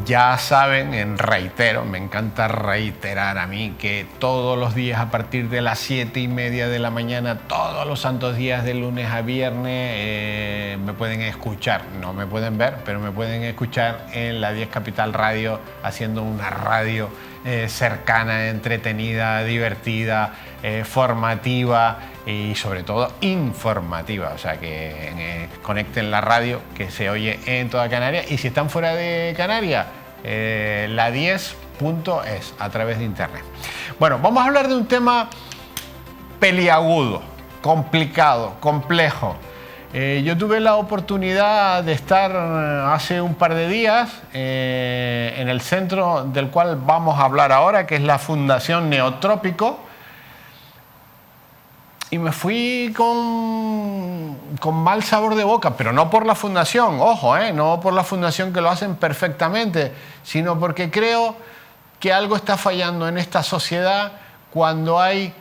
Ya saben, reitero, me encanta reiterar a mí que todos los días a partir de las 7:30 de la mañana, todos los santos días de lunes a viernes, me pueden escuchar, no me pueden ver, pero me pueden escuchar en la 10 Capital Radio, haciendo una radio cercana, entretenida, divertida, formativa y sobre todo informativa. O sea que conecten la radio, que se oye en toda Canarias, y si están fuera de Canarias, la 10.es a través de internet. Bueno, vamos a hablar de un tema peliagudo, complicado, complejo. Yo tuve la oportunidad de estar hace un par de días en el centro del cual vamos a hablar ahora, que es la Fundación Neotrópico, y me fui con mal sabor de boca, pero no por la fundación, ojo, no por la fundación, que lo hacen perfectamente, sino porque creo que algo está fallando en esta sociedad cuando hay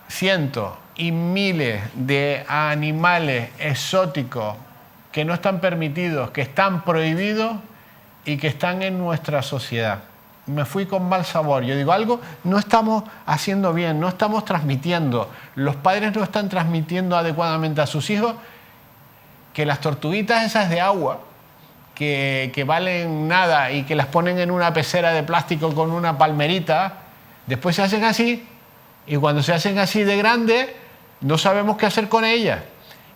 cientos y miles de animales exóticos que no están permitidos, que están prohibidos y que están en nuestra sociedad. Me fui con mal sabor. Yo digo, algo no estamos haciendo bien, no estamos transmitiendo. Los padres no están transmitiendo adecuadamente a sus hijos que las tortuguitas esas de agua, que valen nada y que las ponen en una pecera de plástico con una palmerita, después se hacen así, y cuando se hacen así de grandes, no sabemos qué hacer con ellas.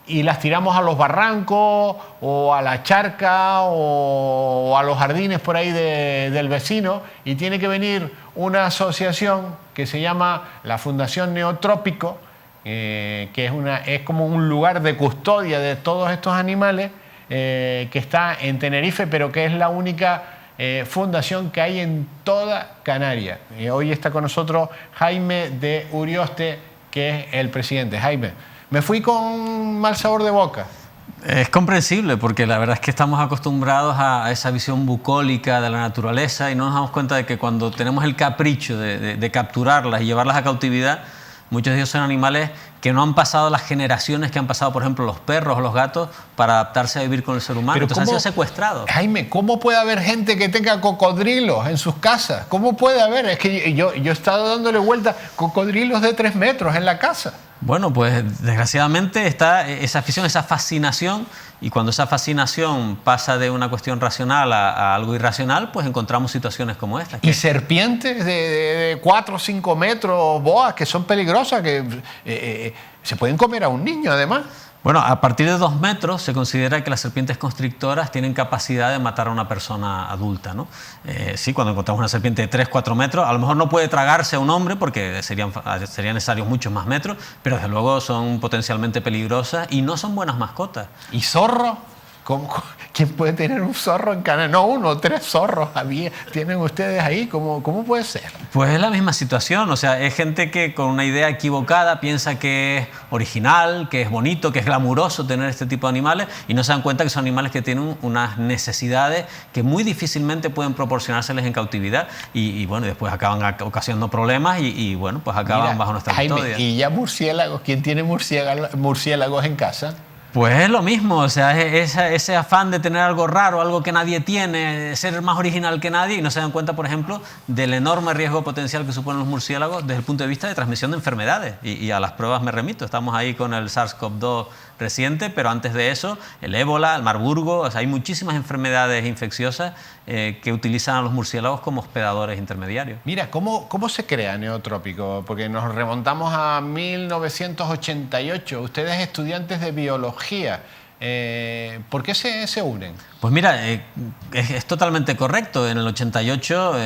Y las tiramos a los barrancos, o a la charca, o a los jardines por ahí del vecino, y tiene que venir una asociación que se llama la Fundación Neotrópico, que es como un lugar de custodia de todos estos animales, que está en Tenerife, pero que es la única fundación que hay en toda Canarias. Hoy está con nosotros Jaime de Urioste, que es el presidente. Jaime, me fui con mal sabor de boca. Es comprensible, porque la verdad es que estamos acostumbrados a esa visión bucólica de la naturaleza y no nos damos cuenta de que cuando tenemos el capricho de capturarlas y llevarlas a cautividad, muchos de ellos son animales que no han pasado las generaciones que han pasado, por ejemplo, los perros o los gatos, para adaptarse a vivir con el ser humano. Pero entonces han sido secuestrados. Jaime, ¿cómo puede haber gente que tenga cocodrilos en sus casas? ¿Cómo puede haber? Es que yo he estado dándole vuelta, cocodrilos de 3 metros en la casa. Bueno, pues desgraciadamente está esa afición, esa fascinación, y cuando esa fascinación pasa de una cuestión racional a algo irracional, pues encontramos situaciones como esta. Y serpientes de 4 o 5 metros, boas, que son peligrosas, que se pueden comer a un niño además. Bueno, a partir de 2 metros se considera que las serpientes constrictoras tienen capacidad de matar a una persona adulta, ¿no? Sí, cuando encontramos una serpiente de 3 o 4 metros, a lo mejor no puede tragarse a un hombre porque serían necesarios muchos más metros, pero desde luego son potencialmente peligrosas y no son buenas mascotas. ¿Y zorro? ¿Quién puede tener un zorro en Canarias? No, 1, 3 zorros tienen ustedes ahí. ¿Cómo puede ser? Pues es la misma situación. O sea, es gente que con una idea equivocada piensa que es original, que es bonito, que es glamuroso tener este tipo de animales, y no se dan cuenta que son animales que tienen unas necesidades que muy difícilmente pueden proporcionárseles en cautividad, y bueno, después acaban ocasionando problemas y bueno, pues acaban bajo nuestra custodia. Jaime, ¿y ya murciélagos? ¿Quién tiene murciélagos en casa? Pues es lo mismo, o sea, ese afán de tener algo raro, algo que nadie tiene, ser más original que nadie, y no se dan cuenta, por ejemplo, del enorme riesgo potencial que suponen los murciélagos desde el punto de vista de transmisión de enfermedades. Y a las pruebas me remito, estamos ahí con el SARS-CoV-2 reciente, pero antes de eso, el ébola, el marburgo, o sea, hay muchísimas enfermedades infecciosas que utilizan a los murciélagos como hospedadores intermediarios. Mira, ¿cómo se crea Neotrópico? Porque nos remontamos a 1988, ustedes estudiantes de biología. ¿Por qué se unen? Pues mira, es totalmente correcto. En el 88,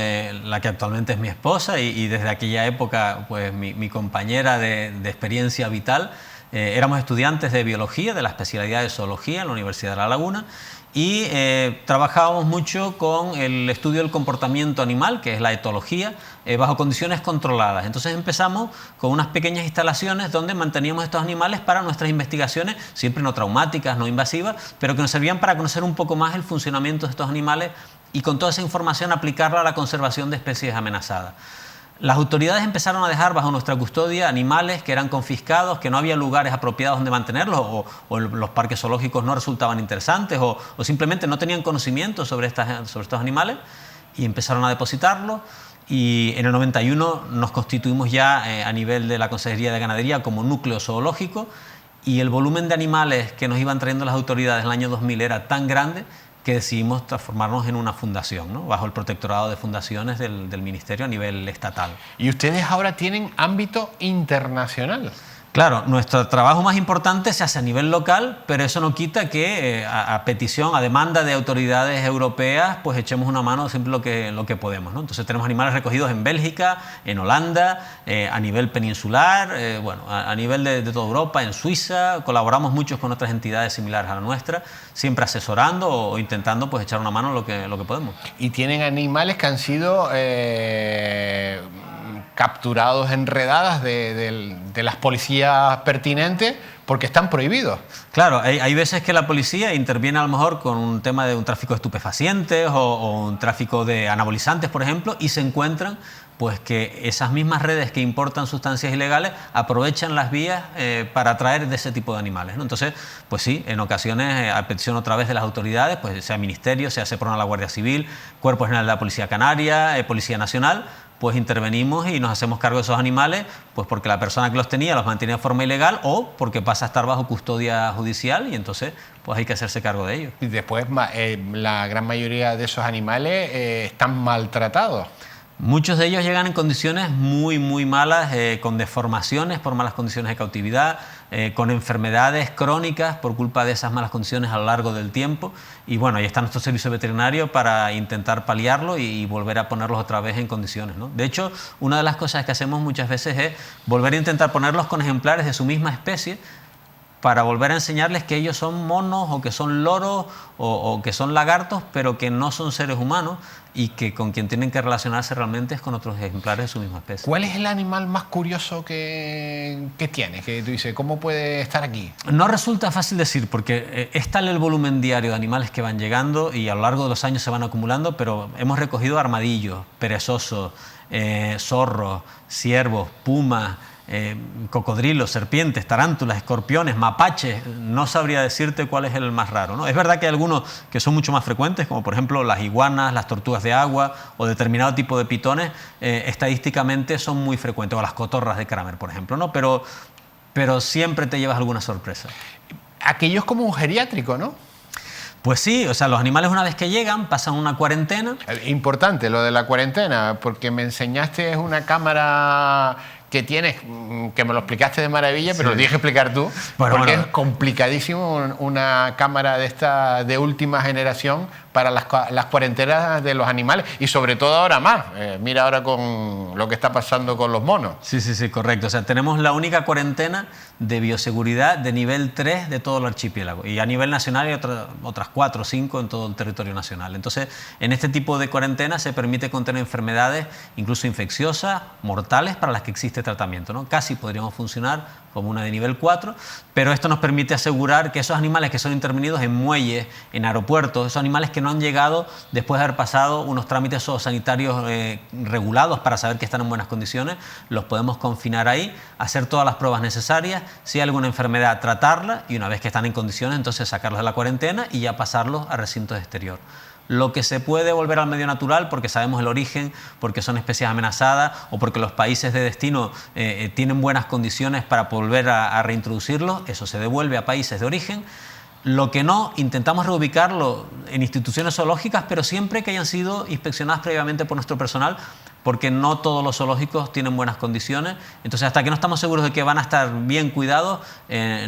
la que actualmente es mi esposa y desde aquella época pues mi compañera de experiencia vital, éramos estudiantes de biología, de la especialidad de zoología en la Universidad de La Laguna, y trabajábamos mucho con el estudio del comportamiento animal, que es la etología, bajo condiciones controladas. Entonces empezamos con unas pequeñas instalaciones donde manteníamos estos animales para nuestras investigaciones, siempre no traumáticas, no invasivas, pero que nos servían para conocer un poco más el funcionamiento de estos animales y con toda esa información aplicarla a la conservación de especies amenazadas. Las autoridades empezaron a dejar bajo nuestra custodia animales que eran confiscados, que no había lugares apropiados donde mantenerlos, o los parques zoológicos no resultaban interesantes, o simplemente no tenían conocimiento sobre estos animales, y empezaron a depositarlos. Y en el 91 nos constituimos ya a nivel de la Consejería de Ganadería como núcleo zoológico, y el volumen de animales que nos iban trayendo las autoridades en el año 2000 era tan grande que decidimos transformarnos en una fundación, ¿no? Bajo el protectorado de fundaciones del Ministerio a nivel estatal. Y ustedes ahora tienen ámbito internacional. Claro, nuestro trabajo más importante se hace a nivel local, pero eso no quita que a petición, a demanda de autoridades europeas, pues echemos una mano siempre lo que podemos, ¿no? Entonces tenemos animales recogidos en Bélgica, en Holanda, a nivel peninsular, bueno, a nivel de toda Europa, en Suiza. Colaboramos mucho con otras entidades similares a la nuestra, siempre asesorando o intentando pues echar una mano lo que podemos. Y tienen animales que han sido capturados en redadas de las policías pertinentes porque están prohibidos. Claro, hay veces que la policía interviene a lo mejor con un tema de un tráfico de estupefacientes o un tráfico de anabolizantes, por ejemplo, y se encuentran pues que esas mismas redes que importan sustancias ilegales aprovechan las vías para atraer de ese tipo de animales, ¿no? Entonces, pues sí, en ocasiones, a petición otra vez de las autoridades, pues sea Ministerio, sea SEPRONA, la Guardia Civil, Cuerpo General de la Policía Canaria, Policía Nacional, pues intervenimos y nos hacemos cargo de esos animales, pues porque la persona que los tenía los mantenía de forma ilegal o porque pasa a estar bajo custodia judicial y entonces pues hay que hacerse cargo de ellos. Y después la gran mayoría de esos animales están maltratados. Muchos de ellos llegan en condiciones muy, muy malas, con deformaciones por malas condiciones de cautividad, con enfermedades crónicas por culpa de esas malas condiciones a lo largo del tiempo. Y bueno, ahí está nuestro servicio veterinario para intentar paliarlo y volver a ponerlos otra vez en condiciones, ¿no? De hecho, una de las cosas que hacemos muchas veces es volver a intentar ponerlos con ejemplares de su misma especie, para volver a enseñarles que ellos son monos o que son loros o que son lagartos, pero que no son seres humanos y que con quien tienen que relacionarse realmente es con otros ejemplares de su misma especie. ¿Cuál es el animal más curioso que tienes? Que tú dices, ¿cómo puede estar aquí? No resulta fácil decir, porque es tal el volumen diario de animales que van llegando y a lo largo de los años se van acumulando, pero hemos recogido armadillos, perezosos, zorros, ciervos, pumas, cocodrilos, serpientes, tarántulas, escorpiones, mapaches. No sabría decirte cuál es el más raro, ¿no? Es verdad que hay algunos que son mucho más frecuentes, como por ejemplo las iguanas, las tortugas de agua o determinado tipo de pitones, estadísticamente son muy frecuentes, o las cotorras de Kramer, por ejemplo, ¿no? Pero siempre te llevas alguna sorpresa. Aquello es como un geriátrico, ¿no? Pues sí, o sea, los animales una vez que llegan pasan una cuarentena. Importante lo de la cuarentena, porque me enseñaste una cámara que tienes, que me lo explicaste de maravilla, pero lo tienes que explicar tú, porque es complicadísimo una cámara de esta de última generación para las cuarentenas de los animales y sobre todo ahora más. Mira ahora con lo que está pasando con los monos. Sí, correcto. O sea, tenemos la única cuarentena de bioseguridad de nivel 3 de todo el archipiélago y a nivel nacional hay otras 4 o 5 en todo el territorio nacional. Entonces, en este tipo de cuarentena se permite contener enfermedades incluso infecciosas, mortales, para las que existe tratamiento, ¿no? Casi podríamos funcionar como una de nivel 4, pero esto nos permite asegurar que esos animales que son intervenidos en muelles, en aeropuertos, esos animales que no han llegado después de haber pasado unos trámites zoosanitarios regulados para saber que están en buenas condiciones, los podemos confinar ahí, hacer todas las pruebas necesarias, si hay alguna enfermedad tratarla y una vez que están en condiciones entonces sacarlos de la cuarentena y ya pasarlos a recintos exterior. Lo que se puede volver al medio natural porque sabemos el origen, porque son especies amenazadas o porque los países de destino tienen buenas condiciones para volver a reintroducirlos, eso se devuelve a países de origen. Lo que no, intentamos reubicarlo en instituciones zoológicas, pero siempre que hayan sido inspeccionadas previamente por nuestro personal, porque no todos los zoológicos tienen buenas condiciones. Entonces, hasta que no estamos seguros de que van a estar bien cuidados,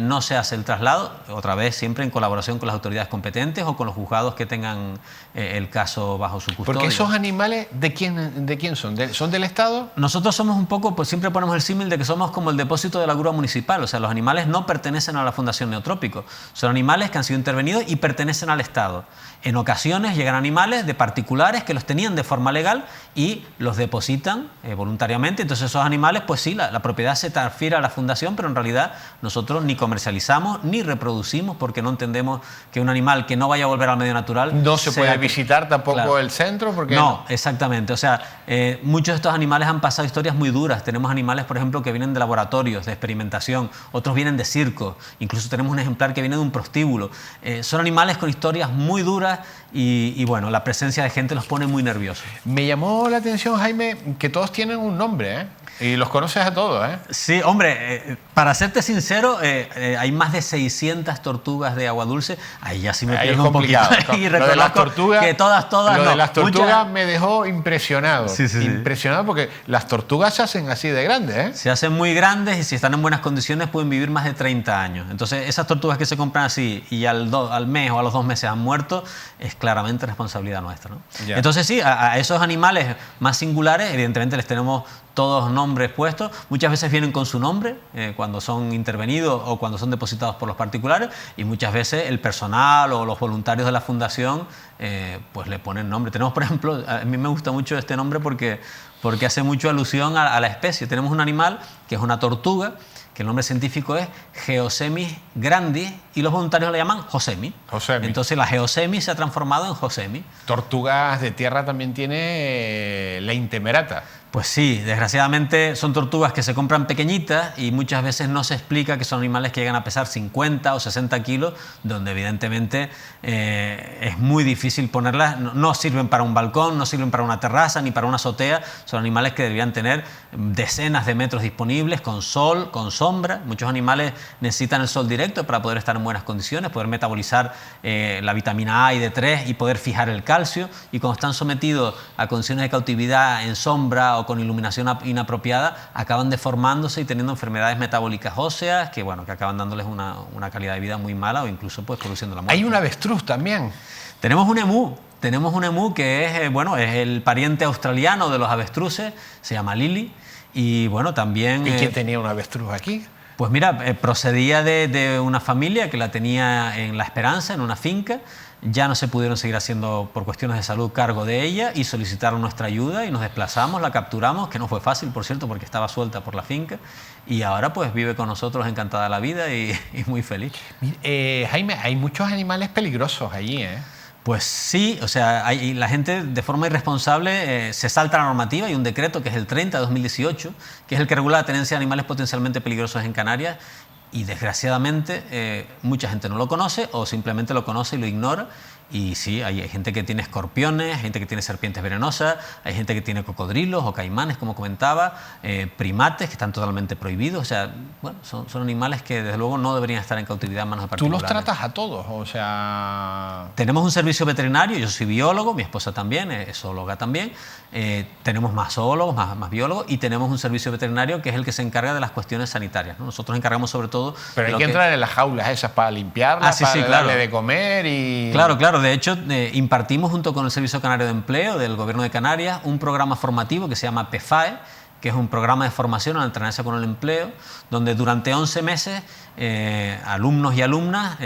no se hace el traslado, otra vez siempre en colaboración con las autoridades competentes o con los juzgados que tengan el caso bajo su custodia. Porque esos animales, ¿de quién son? ¿Son del Estado? Nosotros somos un poco, pues siempre ponemos el símil de que somos como el depósito de la grúa municipal, o sea, los animales no pertenecen a la Fundación Neotrópico, son animales que han sido intervenidos y pertenecen al Estado. En ocasiones llegan animales de particulares que los tenían de forma legal y los depositan voluntariamente. Entonces esos animales, pues sí, la propiedad se transfiere a la fundación, pero en realidad nosotros ni comercializamos ni reproducimos, porque no entendemos que un animal que no vaya a volver al medio natural... No se puede visitar tampoco, claro, el centro, porque... No, exactamente. O sea, muchos de estos animales han pasado historias muy duras. Tenemos animales, por ejemplo, que vienen de laboratorios, de experimentación, otros vienen de circo, incluso tenemos un ejemplar que viene de un prostíbulo. Son animales con historias muy duras y bueno, la presencia de gente los pone muy nerviosos. Me llamó la atención, Jaime, que todos tienen un nombre, ¿eh? Y los conoces a todos, ¿eh? Sí, hombre, para serte sincero, hay más de 600 tortugas de agua dulce. Ahí ya sí me pierdo un poquito. Y lo de las tortugas, que todas lo no. de las tortugas me dejó impresionado. Sí. Impresionado porque las tortugas se hacen así de grandes, ¿eh? Se hacen muy grandes y si están en buenas condiciones pueden vivir más de 30 años. Entonces, esas tortugas que se compran así y al mes o a los 2 meses han muerto, es claramente responsabilidad nuestra, ¿no? Ya. Entonces, sí, a esos animales más singulares, evidentemente les tenemos todos nombres puestos. Muchas veces vienen con su nombre cuando son intervenidos o cuando son depositados por los particulares, y muchas veces el personal o los voluntarios de la fundación pues le ponen nombre. Tenemos, por ejemplo, a mí me gusta mucho este nombre porque hace mucho alusión a la especie. Tenemos un animal que es una tortuga, que el nombre científico es Geosemis grandis, y los voluntarios le llaman Josemi. Entonces la Geosemi se ha transformado en Josemi. Tortugas de tierra también tiene la Intemerata. Pues sí, desgraciadamente son tortugas que se compran pequeñitas y muchas veces no se explica que son animales que llegan a pesar 50 o 60 kilos, donde evidentemente es muy difícil ponerlas. No sirven para un balcón, no sirven para una terraza ni para una azotea. Son animales que deberían tener decenas de metros disponibles, con sol, con sombra. Muchos animales necesitan el sol directo para poder estar en buenas condiciones, poder metabolizar la vitamina A y D3 y poder fijar el calcio. Y cuando están sometidos a condiciones de cautividad en sombra o con iluminación inapropiada, acaban deformándose y teniendo enfermedades metabólicas óseas que, bueno, que acaban dándoles una calidad de vida muy mala o incluso pues produciendo la muerte. Hay un avestruz también. Tenemos un emú que es, bueno, es el pariente australiano de los avestruces, se llama Lily, y bueno, también... ¿Y quién tenía un avestruz aquí? Pues mira, procedía de una familia que la tenía en La Esperanza, en una finca. Ya no se pudieron seguir haciendo, por cuestiones de salud, cargo de ella y solicitaron nuestra ayuda y nos desplazamos, la capturamos, que no fue fácil, por cierto, porque estaba suelta por la finca, y ahora pues vive con nosotros encantada de la vida y muy feliz. Jaime, hay muchos animales peligrosos allí, ¿eh? Pues sí, o sea, la gente de forma irresponsable se salta la normativa. Hay un decreto que es el 30 de 2018, que es el que regula la tenencia de animales potencialmente peligrosos en Canarias, y desgraciadamente mucha gente no lo conoce o simplemente lo conoce y lo ignora. Y sí, hay gente que tiene escorpiones, hay gente que tiene serpientes venenosas, hay gente que tiene cocodrilos o caimanes, como comentaba, primates que están totalmente prohibidos. O sea, bueno, son animales que desde luego no deberían estar en cautividad en manos de particulares. ¿Tú los tratas a todos? O sea... Tenemos un servicio veterinario, yo soy biólogo, mi esposa también, es zoóloga también. Tenemos más zoólogos, más biólogos, y tenemos un servicio veterinario que es el que se encarga de las cuestiones sanitarias, ¿no? Nosotros nos encargamos sobre todo... Pero hay que entrar en las jaulas esas para limpiarlas, para darle claro. de comer y... Claro. De hecho, impartimos junto con el Servicio Canario de Empleo del Gobierno de Canarias un programa formativo que se llama PEFAE, que es un programa de formación en alternancia con el empleo, donde durante 11 meses alumnos y alumnas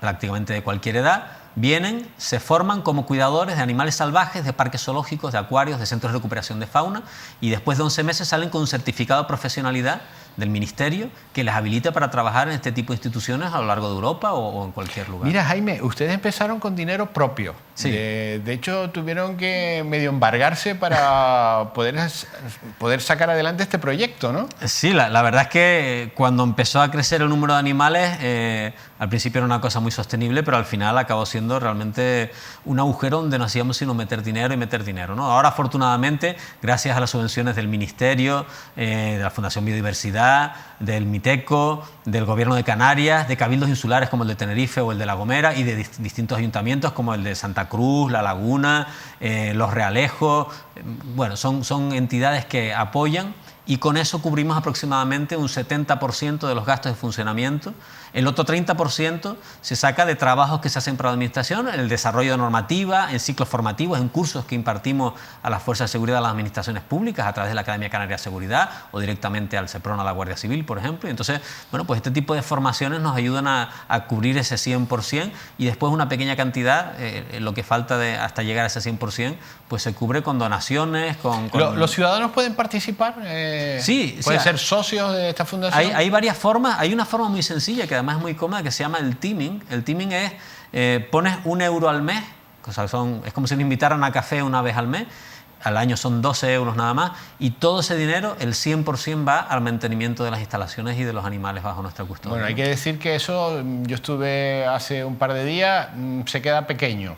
prácticamente de cualquier edad vienen, se forman como cuidadores de animales salvajes, de parques zoológicos, de acuarios, de centros de recuperación de fauna, y después de 11 meses salen con un certificado de profesionalidad del Ministerio que les habilita para trabajar en este tipo de instituciones a lo largo de Europa o en cualquier lugar. Mira, Jaime, ustedes empezaron con dinero propio. Sí. De hecho, tuvieron que medio embargarse para poder sacar adelante este proyecto, ¿no? Sí, la verdad es que cuando empezó a crecer el número de animales, al principio era una cosa muy sostenible, pero al final acabó siendo realmente un agujero donde no hacíamos sino meter dinero, ¿no? Ahora, afortunadamente, gracias a las subvenciones del Ministerio, de la Fundación Biodiversidad, del MITECO, del Gobierno de Canarias, de cabildos insulares como el de Tenerife o el de La Gomera, y de distintos ayuntamientos como el de Santa Cruz, La Laguna, Los Realejos. Bueno, son entidades que apoyan y con eso cubrimos aproximadamente un 70% de los gastos de funcionamiento. El otro 30% se saca de trabajos que se hacen para la administración, el desarrollo de normativa, en ciclos formativos, en cursos que impartimos a las fuerzas de seguridad de las administraciones públicas a través de la Academia Canaria de Seguridad o directamente al SEPRON, a la Guardia Civil, por ejemplo. Y entonces, bueno, pues este tipo de formaciones nos ayudan a cubrir ese 100% y después una pequeña cantidad, lo que falta hasta llegar a ese 100%, pues se cubre con donaciones, ¿Los ciudadanos pueden participar? Sí. ¿Pueden ser socios de esta fundación? Hay varias formas. Hay una forma muy sencilla que además es muy cómoda que se llama el teaming. El teaming es, pones €1 al mes, o sea, es como si nos invitaran a café una vez al mes, al año son 12 euros nada más, y todo ese dinero, el 100% va al mantenimiento de las instalaciones y de los animales bajo nuestra custodia. Bueno, hay que decir que eso, yo estuve hace un par de días, se queda pequeño.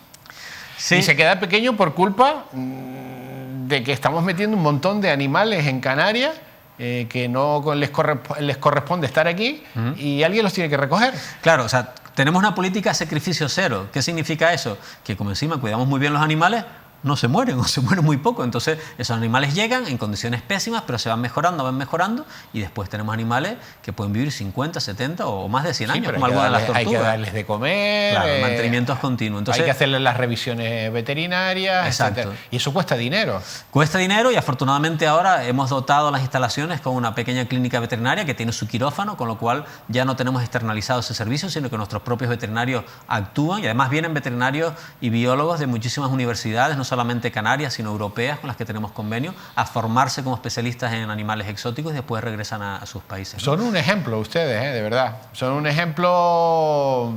Sí. Y se queda pequeño por culpa de que estamos metiendo un montón de animales en Canarias que no les corresponde estar aquí y alguien los tiene que recoger. Claro, o sea, tenemos una política de sacrificio cero. ¿Qué significa eso? Que como encima cuidamos muy bien los animales, no se mueren o se mueren muy poco. Entonces esos animales llegan en condiciones pésimas, pero se van mejorando y después tenemos animales que pueden vivir 50, 70 o más de 100 años, como algunas de las tortugas. Hay que darles de comer. Claro, el mantenimiento es continuo. Entonces, hay que hacerles las revisiones veterinarias. Exacto. Etcétera. Y eso cuesta dinero. Cuesta dinero y afortunadamente ahora hemos dotado las instalaciones con una pequeña clínica veterinaria que tiene su quirófano, con lo cual ya no tenemos externalizado ese servicio, sino que nuestros propios veterinarios actúan y además vienen veterinarios y biólogos de muchísimas universidades, no solamente canarias, sino europeas, con las que tenemos convenio, a formarse como especialistas en animales exóticos y después regresan a sus países. Son un ejemplo ustedes, de verdad. Son un ejemplo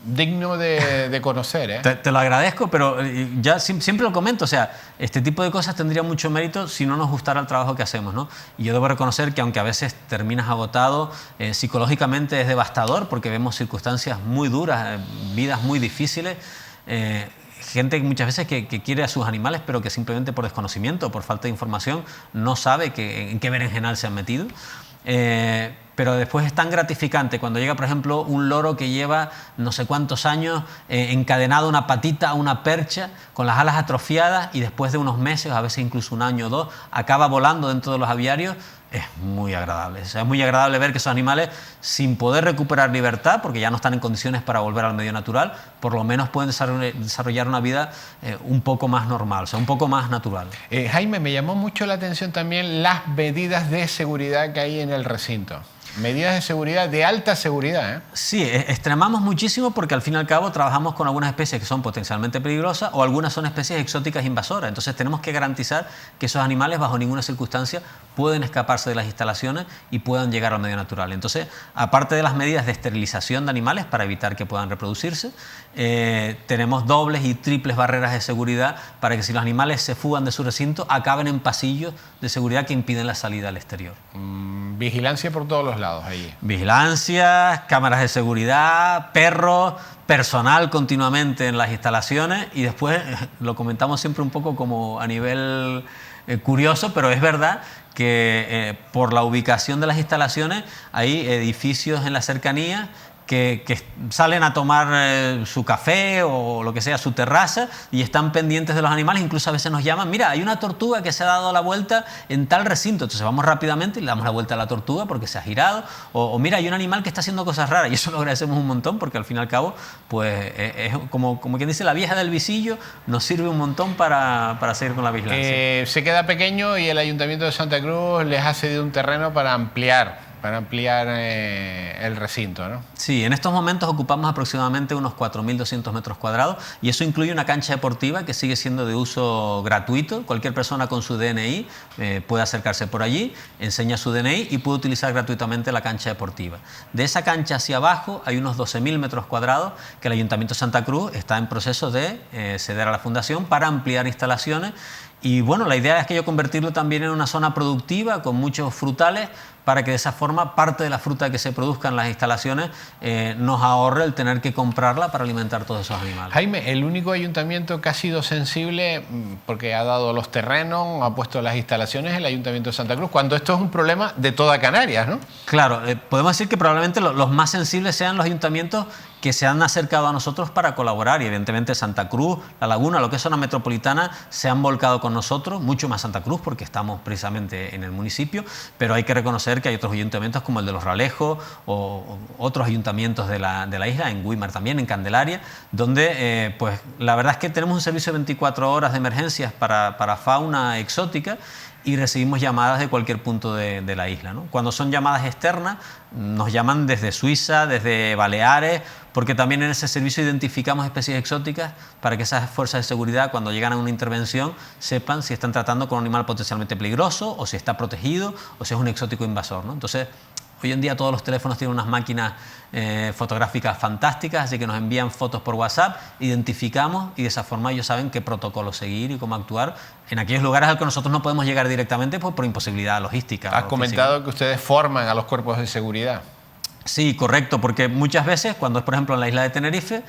digno de conocer. Te lo agradezco, pero ya siempre lo comento, o sea, este tipo de cosas tendría mucho mérito si no nos gustara el trabajo que hacemos, ¿no? Y yo debo reconocer que aunque a veces terminas agotado, psicológicamente es devastador porque vemos circunstancias muy duras, vidas muy difíciles, gente muchas veces que quiere a sus animales pero que simplemente por desconocimiento, por falta de información, no sabe en qué berenjenal se han metido. Pero después es tan gratificante cuando llega, por ejemplo, un loro que lleva no sé cuántos años encadenado una patita a una percha con las alas atrofiadas y después de unos meses, a veces incluso un año o dos, acaba volando dentro de los aviarios. Es muy agradable. O sea, es muy agradable ver que esos animales, sin poder recuperar libertad, porque ya no están en condiciones para volver al medio natural, por lo menos pueden desarrollar una vida un poco más normal, o sea, un poco más natural. Jaime, me llamó mucho la atención también las medidas de seguridad que hay en el recinto. Medidas de seguridad, de alta seguridad. Sí, extremamos muchísimo porque al fin y al cabo trabajamos con algunas especies que son potencialmente peligrosas o algunas son especies exóticas invasoras. Entonces tenemos que garantizar que esos animales bajo ninguna circunstancia pueden escaparse de las instalaciones y puedan llegar al medio natural. Entonces, aparte de las medidas de esterilización de animales para evitar que puedan reproducirse, tenemos dobles y triples barreras de seguridad para que si los animales se fugan de su recinto, acaben en pasillos de seguridad que impiden la salida al exterior. Vigilancia por todos los lados allí. Vigilancia, cámaras de seguridad, perros, personal continuamente en las instalaciones y después lo comentamos siempre un poco como a nivel curioso, pero es verdad que por la ubicación de las instalaciones hay edificios en la cercanía que salen a tomar su café o lo que sea, su terraza y están pendientes de los animales, incluso a veces nos llaman, mira, hay una tortuga que se ha dado la vuelta en tal recinto, entonces vamos rápidamente y le damos la vuelta a la tortuga porque se ha girado, o mira, hay un animal que está haciendo cosas raras y eso lo agradecemos un montón porque al fin y al cabo, pues es como quien dice, la vieja del visillo nos sirve un montón para seguir con la vigilancia. Se queda pequeño y el Ayuntamiento de Santa Cruz les ha cedido un terreno para ampliar el recinto, ¿no? Sí, en estos momentos ocupamos aproximadamente unos 4.200 metros cuadrados y eso incluye una cancha deportiva que sigue siendo de uso gratuito. Cualquier persona con su DNI puede acercarse por allí, enseña su DNI y puede utilizar gratuitamente la cancha deportiva. De esa cancha hacia abajo hay unos 12.000 metros cuadrados que el Ayuntamiento de Santa Cruz está en proceso de ceder a la Fundación para ampliar instalaciones. Y bueno, la idea es que convertirlo también en una zona productiva con muchos frutales para que de esa forma parte de la fruta que se produzca en las instalaciones nos ahorre el tener que comprarla para alimentar todos esos animales. Jaime, el único ayuntamiento que ha sido sensible porque ha dado los terrenos, ha puesto las instalaciones, es el Ayuntamiento de Santa Cruz, cuando esto es un problema de toda Canarias, ¿no? Claro, podemos decir que probablemente los más sensibles sean los ayuntamientos que se han acercado a nosotros para colaborar, y evidentemente Santa Cruz, La Laguna, lo que es zona metropolitana, se han volcado con nosotros, mucho más Santa Cruz porque estamos precisamente en el municipio, pero hay que reconocer que hay otros ayuntamientos como el de Los Ralejos o otros ayuntamientos de la isla, en Güímar también, en Candelaria, donde pues la verdad es que tenemos un servicio de 24 horas de emergencias para fauna exótica, y recibimos llamadas de cualquier punto de la isla, ¿no? Cuando son llamadas externas, nos llaman desde Suiza, desde Baleares, porque también en ese servicio identificamos especies exóticas para que esas fuerzas de seguridad, cuando llegan a una intervención, sepan si están tratando con un animal potencialmente peligroso, o si está protegido, o si es un exótico invasor, ¿no? Entonces, hoy en día todos los teléfonos tienen unas máquinas fotográficas fantásticas, así que nos envían fotos por WhatsApp, identificamos, y de esa forma ellos saben qué protocolo seguir y cómo actuar en aquellos lugares a los que nosotros no podemos llegar directamente, pues, por imposibilidad logística. Has comentado que ustedes forman a los cuerpos de seguridad. Sí, correcto, porque muchas veces, cuando es por ejemplo en la isla de Tenerife,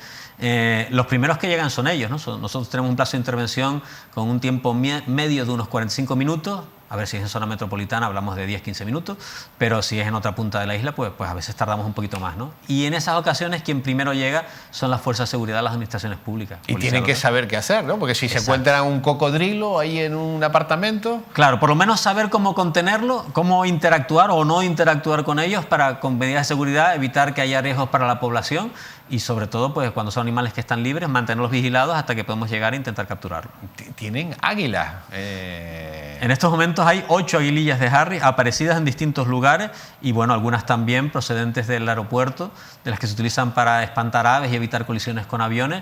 los primeros que llegan son ellos, ¿no? Nosotros tenemos un plazo de intervención con un tiempo medio de unos 45 minutos. A ver, si es en zona metropolitana hablamos de 10-15 minutos, pero si es en otra punta de la isla, pues a veces tardamos un poquito más, ¿no? Y en esas ocasiones quien primero llega son las fuerzas de seguridad de las administraciones públicas. Y tienen que saber qué hacer, ¿no? Porque si se encuentran un cocodrilo ahí en un apartamento... Claro, por lo menos saber cómo contenerlo, cómo interactuar o no interactuar con ellos para, con medidas de seguridad, evitar que haya riesgos para la población, y sobre todo, pues cuando son animales que están libres, mantenerlos vigilados hasta que podemos llegar a intentar capturarlos. ¿Tienen águilas? En estos momentos hay 8 aguilillas de Harris aparecidas en distintos lugares, y bueno, algunas también procedentes del aeropuerto, de las que se utilizan para espantar aves y evitar colisiones con aviones,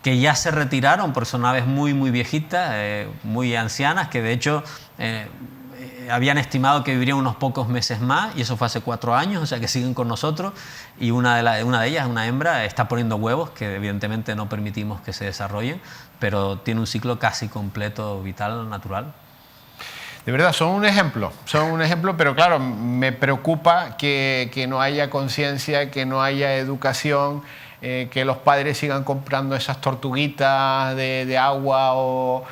que ya se retiraron porque son aves muy viejitas, muy ancianas, que de hecho habían estimado que vivirían unos pocos meses más, y eso fue hace 4 años, o sea que siguen con nosotros, y una de ellas, una hembra, está poniendo huevos que evidentemente no permitimos que se desarrollen, pero tiene un ciclo casi completo vital natural. De verdad, son un ejemplo, pero claro, me preocupa que no haya conciencia, que no haya educación, que los padres sigan comprando esas tortuguitas de agua o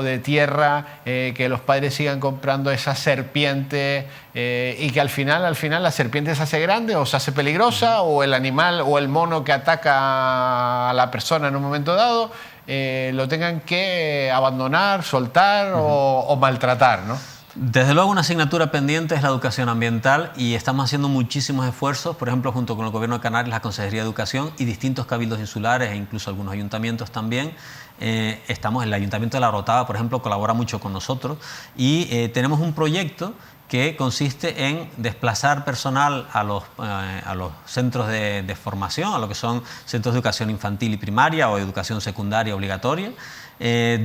de tierra, que los padres sigan comprando esas serpientes, y que al final la serpiente se hace grande o se hace peligrosa, o el animal o el mono que ataca a la persona en un momento dado lo tengan que abandonar, soltar o maltratar, ¿no? Desde luego una asignatura pendiente es la educación ambiental, y estamos haciendo muchísimos esfuerzos, por ejemplo, junto con el Gobierno de Canarias, la Consejería de Educación y distintos cabildos insulares e incluso algunos ayuntamientos también. El Ayuntamiento de La Orotava, por ejemplo, colabora mucho con nosotros, y tenemos un proyecto que consiste en desplazar personal a los centros de formación, a lo que son centros de educación infantil y primaria o educación secundaria obligatoria,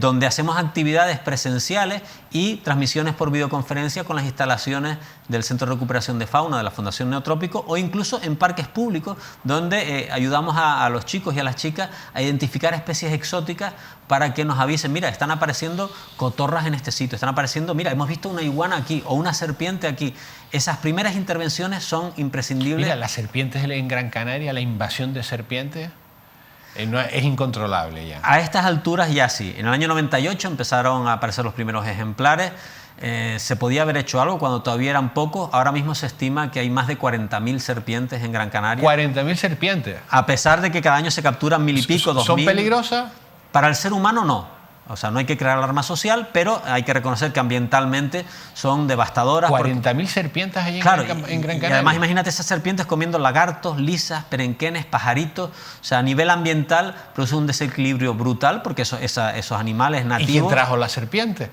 donde hacemos actividades presenciales y transmisiones por videoconferencia con las instalaciones del Centro de Recuperación de Fauna de la Fundación Neotrópico, o incluso en parques públicos, donde ayudamos a los chicos y a las chicas a identificar especies exóticas para que nos avisen: mira, están apareciendo cotorras en este sitio, están apareciendo, mira, hemos visto una iguana aquí o una serpiente aquí. Esas primeras intervenciones son imprescindibles. Mira, las serpientes en Gran Canaria, la invasión de serpientes... es incontrolable ya. A estas alturas ya sí. En el año 98 empezaron a aparecer los primeros ejemplares. Se podía haber hecho algo cuando todavía eran pocos. Ahora mismo se estima que hay más de 40.000 serpientes en Gran Canaria. 40.000 serpientes. A pesar de que cada año se capturan 1.000 y pico, 2.000. ¿Son peligrosas? Para el ser humano no. O sea, no hay que crear alarma social, pero hay que reconocer que ambientalmente son devastadoras. 40.000 serpientes allí en Gran Canaria. Y además imagínate esas serpientes comiendo lagartos, lisas, perenquenes, pajaritos. O sea, a nivel ambiental produce un desequilibrio brutal, porque esos animales nativos... ¿Y quién trajo la serpiente?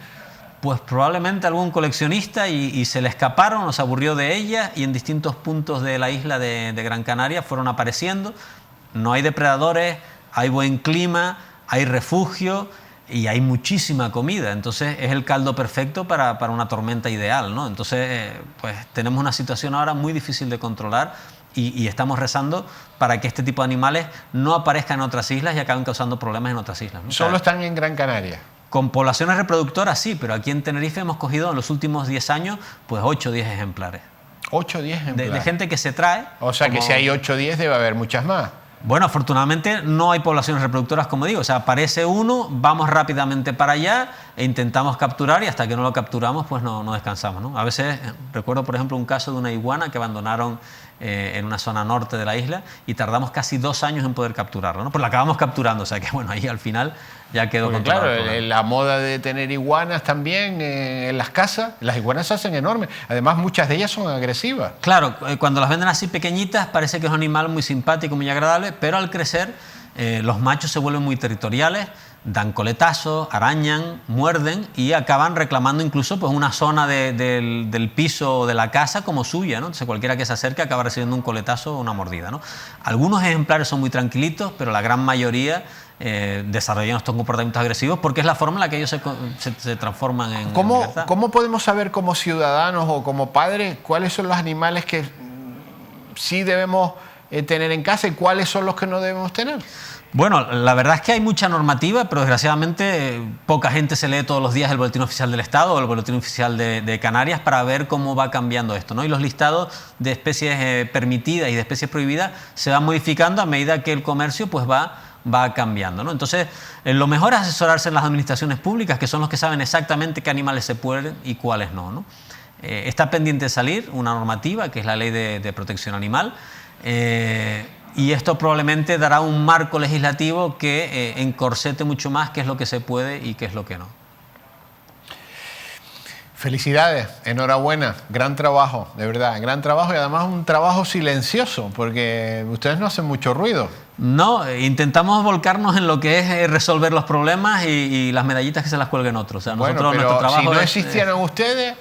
Pues probablemente algún coleccionista, y se le escaparon, o se aburrió de ellas, y en distintos puntos de la isla de Gran Canaria fueron apareciendo. No hay depredadores, hay buen clima, hay refugio y hay muchísima comida, entonces es el caldo perfecto para una tormenta ideal, ¿no? Entonces, pues tenemos una situación ahora muy difícil de controlar, y estamos rezando para que este tipo de animales no aparezcan en otras islas y acaben causando problemas en otras islas, ¿no? ¿Solo están en Gran Canaria? Con poblaciones reproductoras sí, pero aquí en Tenerife hemos cogido en los últimos 10 años pues 8 o 10 ejemplares. 8 o 10 ejemplares. De gente que se trae. O sea, que si hay 8 o 10 debe haber muchas más. Bueno, afortunadamente no hay poblaciones reproductoras, como digo. O sea, aparece uno, vamos rápidamente para allá, e intentamos capturar, y hasta que no lo capturamos pues no descansamos, ¿no? A veces recuerdo por ejemplo un caso de una iguana que abandonaron en una zona norte de la isla y tardamos casi 2 años en poder capturarlo, ¿no? Pues la acabamos capturando, o sea que bueno, ahí al final ya quedó controlado. Claro, la moda de tener iguanas también en las casas, las iguanas se hacen enormes, además muchas de ellas son agresivas. Claro, cuando las venden así pequeñitas parece que es un animal muy simpático, muy agradable, pero al crecer los machos se vuelven muy territoriales, dan coletazos, arañan, muerden y acaban reclamando incluso pues, una zona del piso o de la casa como suya, ¿no? Entonces cualquiera que se acerque acaba recibiendo un coletazo o una mordida, ¿no? Algunos ejemplares son muy tranquilitos, pero la gran mayoría desarrollan estos comportamientos agresivos porque es la forma en la que ellos se transforman en libertad. ¿Cómo podemos saber como ciudadanos o como padres cuáles son los animales que sí debemos tener en casa y cuáles son los que no debemos tener? Bueno, la verdad es que hay mucha normativa, pero desgraciadamente poca gente se lee todos los días el Boletín Oficial del Estado o el Boletín Oficial de Canarias para ver cómo va cambiando esto, ¿no? Y los listados de especies permitidas y de especies prohibidas se van modificando a medida que el comercio pues va cambiando, ¿no? Entonces, lo mejor es asesorarse en las administraciones públicas, que son los que saben exactamente qué animales se pueden y cuáles no, ¿no? Está pendiente de salir una normativa, que es la Ley de Protección Animal, y esto probablemente dará un marco legislativo que encorsete mucho más qué es lo que se puede y qué es lo que no. Felicidades, enhorabuena, gran trabajo, de verdad, gran trabajo y además un trabajo silencioso, porque ustedes no hacen mucho ruido. No, intentamos volcarnos en lo que es resolver los problemas y las medallitas que se las cuelguen otros. O sea, bueno, nosotros, pero nuestro trabajo si no existieran ustedes...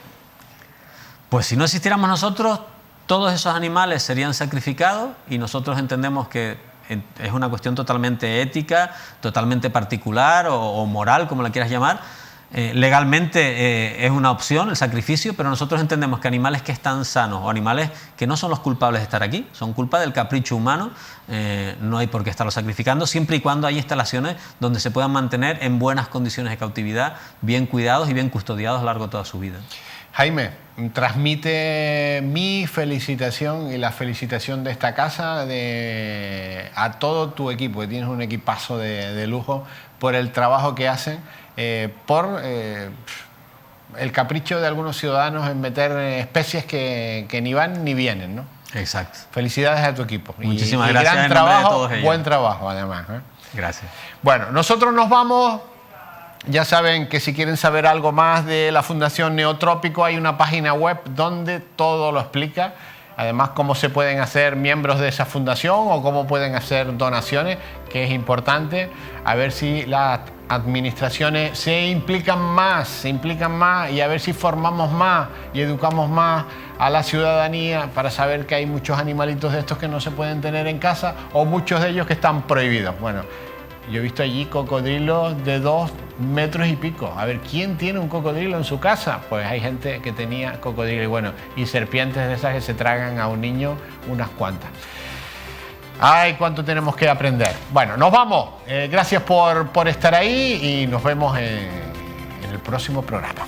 Pues si no existiéramos nosotros, todos esos animales serían sacrificados y nosotros entendemos que es una cuestión totalmente ética, totalmente particular o moral, como la quieras llamar. Legalmente es una opción el sacrificio, pero nosotros entendemos que animales que están sanos o animales que no son los culpables de estar aquí, son culpa del capricho humano, no hay por qué estarlos sacrificando, siempre y cuando hay instalaciones donde se puedan mantener en buenas condiciones de cautividad, bien cuidados y bien custodiados a lo largo de toda su vida. Jaime, transmite mi felicitación y la felicitación de esta casa a todo tu equipo, que tienes un equipazo de lujo, por el trabajo que hacen, por el capricho de algunos ciudadanos en meter especies que ni van ni vienen, ¿no? Exacto. Felicidades a tu equipo. Muchísimas gracias. Gran trabajo, buen trabajo además. Gracias. Bueno, nosotros nos vamos. Ya saben que si quieren saber algo más de la Fundación Neotrópico hay una página web donde todo lo explica. Además, cómo se pueden hacer miembros de esa fundación o cómo pueden hacer donaciones, que es importante. A ver si las administraciones se implican más y a ver si formamos más y educamos más a la ciudadanía para saber que hay muchos animalitos de estos que no se pueden tener en casa o muchos de ellos que están prohibidos. Bueno, yo he visto allí cocodrilos de 2 metros y pico. A ver, ¿quién tiene un cocodrilo en su casa? Pues hay gente que tenía cocodrilo y bueno, y serpientes de esas que se tragan a un niño unas cuantas. ¡Ay, cuánto tenemos que aprender! Bueno, nos vamos. Gracias por estar ahí y nos vemos en el próximo programa.